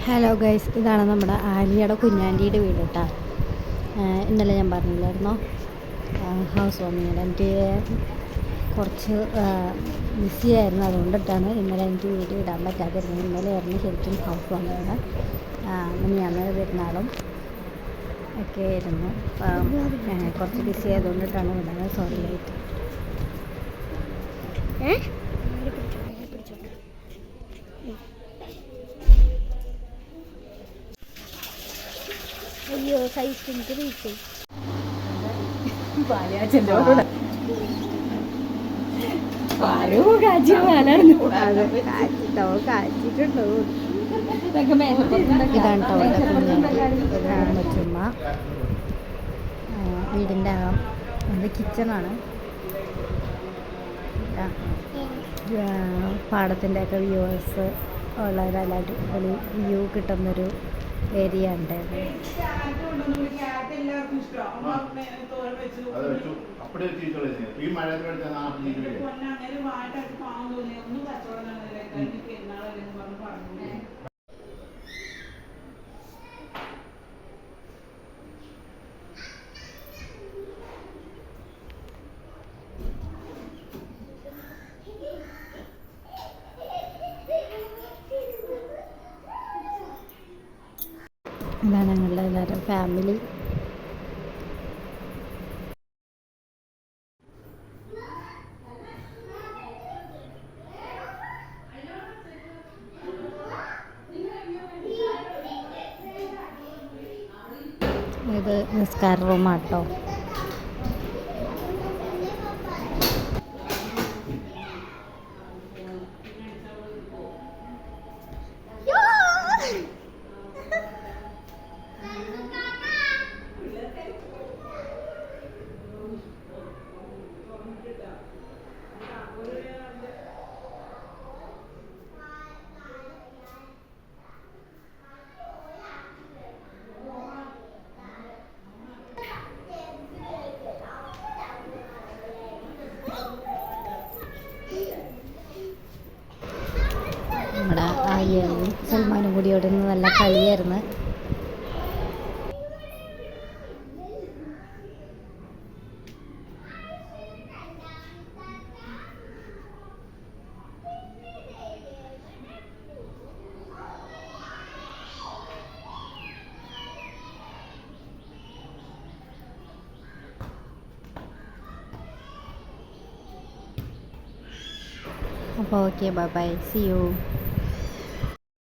Hello guys, ഇതാണ് നമ്മുടെ ആലിയുടെ കുഞ്ഞാൻ്റിയുടെ വീട് കേട്ടോ. ഇന്നലെ ഞാൻ പറഞ്ഞില്ലായിരുന്നോ ഹൗസ് വാമിങ്ങിൽ എനിക്ക് കുറച്ച് ബിസി ആയിരുന്നു. അതുകൊണ്ടിട്ടാണ് ഇന്നലെ എനിക്ക് വീഡിയോ ഇടാൻ പറ്റാതിരുന്നത്. ഇന്നലെ ആയിരുന്നു ശരിക്കും ഹൗസ് വാമിങ്ങിന്. മിനിയാന്ന് പെരുന്നാളും ഒക്കെ ആയിരുന്നു. കുറച്ച് ബിസി ആയതുകൊണ്ടിട്ടാണ് വിടുന്നത്. സോറി ആയിട്ട്. അയ്യോ കഴിച്ചിട്ട് വീട്ടിൽ ചുമ്മാ വീടിൻ്റെ അകം അത് കിച്ചണാണ്. പാടത്തിൻ്റെ ഒക്കെ വ്യൂവേഴ്സ് ഉള്ളവരല്ല അടിപൊളി വ്യൂ കിട്ടുന്നൊരു ഏരിയ ഉണ്ട്. ഇതാണ് ഞങ്ങളുടെ എല്ലാവരും ഫാമിലി. ഇത് നിസ്കാര റൂമാട്ടോ. നമ്മുടെ ആലിയയും സൽമാനും കൂടി ഇവിടെ നിന്ന് നല്ല കളിയായിരുന്നു. അപ്പോൾ okay, bye bye, see U.